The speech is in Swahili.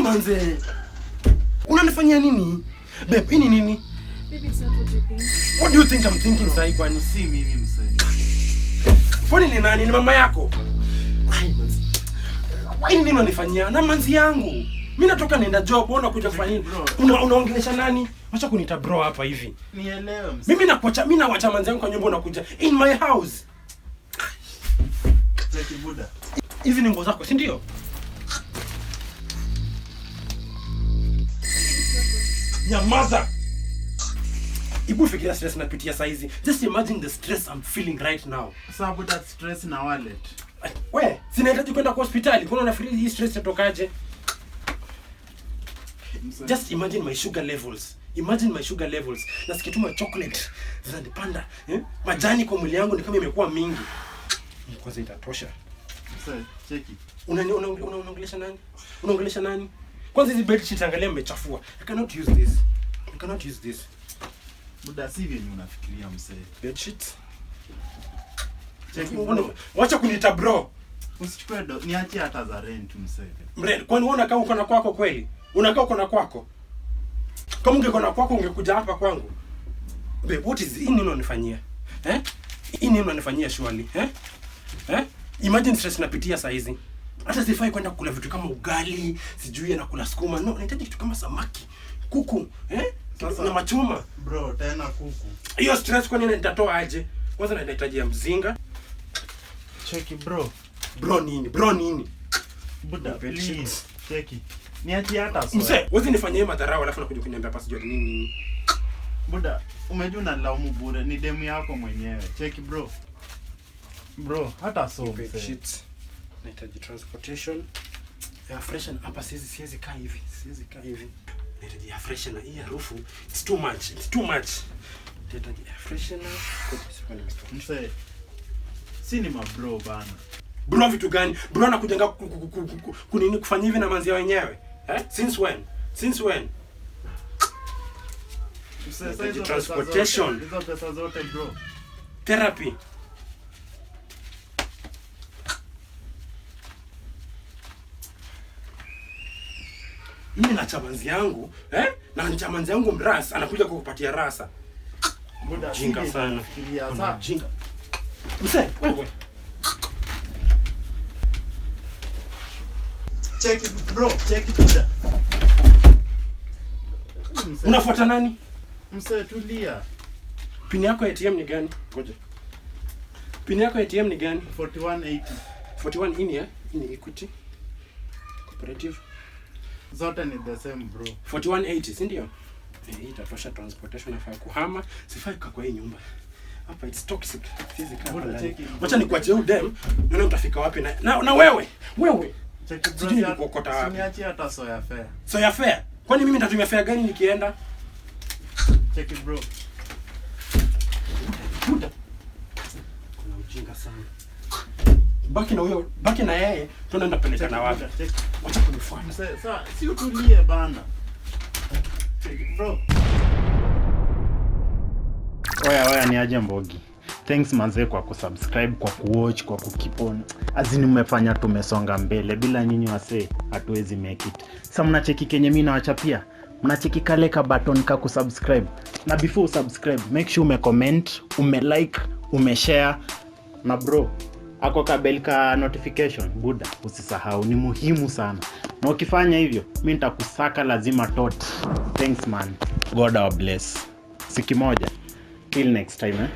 manze. Unanifanyia nini? Babe, ini nini? Baby, it's not what you think. What do you think I'm thinking, Sai? Kwani si mimi msee. Kwani ni nani? Ni mama yako? Ai manzi. Ini nini unanifanyia? Na manzi yangu. Mimi natoka naenda job, wewe unakuja kufanya nini? Unaongelesha nani? Acha kuniita bro hapa hivi. Nielewe msee. Mimi nawacha manzi yangu kwa nyumba, unakuja in my house. Cheki buda. Hizi ni nguo zako, si ndio? Nyamaza. Ibu fikiria stress napitia saa hizi. Just imagine the stress I'm feeling right now. Sababu that stress na wallet. We, sinahitaji kwenda kwa hospitali. Kuna unafikiri hii stress itokaje? Just imagine my sugar levels. Imagine my sugar levels. Nasikia tu chocolate zinanipanda. Majani kwa mwili yangu ni kama imekuwa mingi. Kwanza itatosha. Msee, cheki. Unaongelesha nani? Unaongelesha nani? Kwanza hizi bed sheets angalia mmechafua. I cannot use this. I cannot use this. Buda si vile unafikiria msee. Bed sheets. Cheki. Wacha kuniita bro. Usichukue niachie hata za rent msee. Mrend, kwani wewe unakaa uko na kwako kweli? Unakaa uko na kwako? Kama ungekuwa na kwako ungekuja hapa kwangu. Babe, what is nini unanifanyia? Hii nini unanifanyia surely? Imagine stress napitia saa hizi. Hata sifai kwenda kula vitu kama ugali, sijui na kula sukuma. No, nahitaji kitu kama samaki, kuku, sasa na machuma. Bro, tena kuku. Hiyo stress kwa nini nitatoa aje? Kwanza nahitaji ya mzinga. Cheki bro. Bro nini? Buda, please. Cheki. Niachie hata soya. Mse, wewe nifanyie madharau alafu nakuja kuniambia hapa sijui nini. Buda, umejua unalaumu bure, ni demu yako mwenyewe. Cheki bro. Bro, hata so mse. Nahitaji transportation. Air freshener hapa siwezi kaa hivi. Nahitaji air freshener. Hii harufu it's too much. Nahitaji air freshener. Mse. Si ni mabro bana. Bro vitu gani? Bro anakujenga kunini kufanya hivi na manzi wenyewe? Since when? Mse, transportation. Hizo pesa zote bro. Therapy. Mimi na chamanzi yangu, na chamanzi yangu mrasa anakuja kukupatia rasa. Buda, jinga sana. Fikiria sana. Jinga. Mse, wewe. Cheki bro, cheki buda. Unafuata nani? Mse, tulia. Pini yako ya ATM ni gani? Ngoja. Pini yako ya ATM ni gani? 4180. 41 ini Ini Equity Cooperative. Zote ni the same bro. 4180, si ndio? Hii itatosha transportation afai kuhama, sifai kwa hii nyumba. Hapa it's toxic. Siwezi kaa hapa. Wacha nikuachie huyu dem, nione utafika wapi na wewe. Cheki bro. Sijui nikokota wapi. Niachie hata soya fair. Soya fair? Kwani mimi nitatumia fare gani nikienda? Cheki bro. Buda. Kuna ujinga sana. Baki na yeye, tunaenda peleka na wapi? Wacha kunifuata. Sasa si utulie bana. Cheki bro. Oya ni aje Mbogi. Thanks manze kwa kusubscribe, kwa kuwatch, kwa kukipon. Azini mmefanya tumesonga mbele. Bila nyinyi wase hatuwezi make it. Sasa mnacheki kenye mimi nawachapia. Mnacheki kale ka button ka kusubscribe. Na before subscribe, make sure umecomment, umelike, umeshare. Na bro, ako ka bell ka notification. Buda, usisahau, ni muhimu sana. Na ukifanya hivyo, mimi nitakusaka lazima tot. Thanks man. God bless. Siki moja. Till next time.